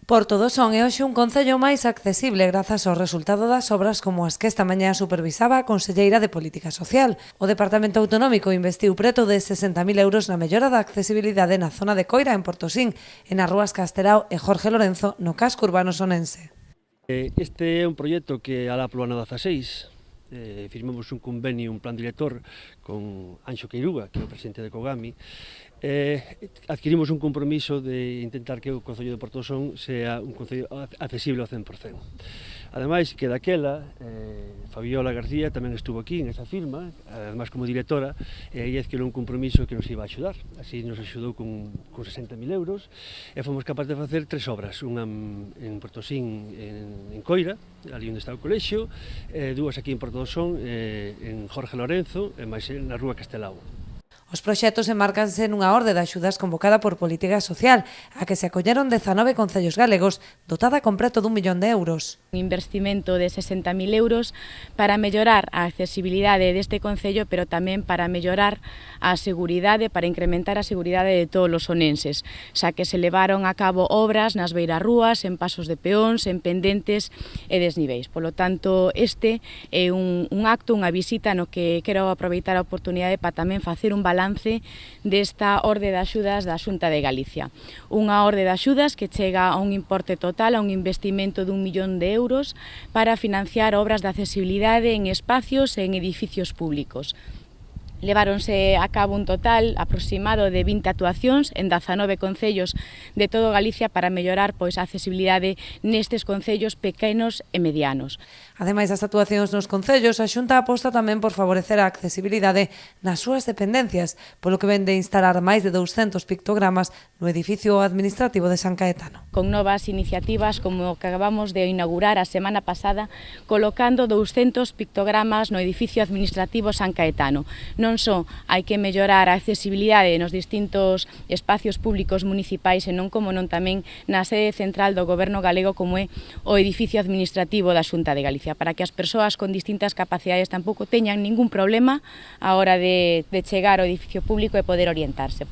Porto do Son é hoxe un concello máis accesible grazas ao resultado das obras como as que esta mañá supervisaba a Conselleira de Política Social. O Departamento Autonómico investiu preto de 60.000 euros na mellora da accesibilidade na zona de Coira, en Portosín, e nas rúas Castelao e Jorge Lorenzo, no casco urbano sonense. Este é un proxecto que alá polo ano 16 firmamos un convenio, un plan director con Anxo Queiruga, que é o presidente de Cogami. Adquirimos un compromiso de intentar que o Concello de Porto do Son sea un concello accesible ao 100%. Ademais, que daquela, Fabiola García tamén estuvo aquí en esa firma, ademais como directora, e aí adquiriu un compromiso que nos iba a axudar. Así nos axudou con 60.000 euros e fomos capaces de facer 3 obras, unha en Portosín, en Coira, ali onde está o colexio, dúas aquí en Porto do Son, en Jorge Lorenzo e máis na rúa Castelao. Os proxectos enmárcanse nunha orde de axudas convocada por Política Social, a que se acolleron 19 concellos galegos, dotada con preto d'1 millón de euros. Un investimento de 60.000 euros para mellorar a accesibilidade deste concello, pero tamén para mellorar a seguridade, para incrementar a seguridade de todos os sonenses, xa que se levaron a cabo obras nas beirarrúas, en pasos de peóns, en pendentes e desniveis. Polo tanto, este é un acto, unha visita no que quero aproveitar a oportunidade para tamén facer un balance desta orde de axudas da Xunta de Galicia. Unha orde de axudas que chega a un importe total, a un investimento d'1 millón de euros para financiar obras de accesibilidade en espacios e en edificios públicos. Leváronse a cabo un total aproximado de 20 actuacións en 19 concellos de todo Galicia para mellorar a accesibilidade nestes concellos pequenos e medianos. Ademais das actuacións nos concellos, a Xunta aposta tamén por favorecer a accesibilidade nas súas dependencias, polo que ven de instalar máis de 200 pictogramas no edificio administrativo de San Caetano. Con novas iniciativas como que acabamos de inaugurar a semana pasada, colocando 200 pictogramas no edificio administrativo San Caetano. Non só hai que mellorar a accesibilidade nos distintos espacios públicos municipais, senón como non tamén na sede central do Goberno galego como é o edificio administrativo da Xunta de Galicia, para que as persoas con distintas capacidades tampouco teñan ningún problema a hora de chegar ao edificio público e poder orientarse.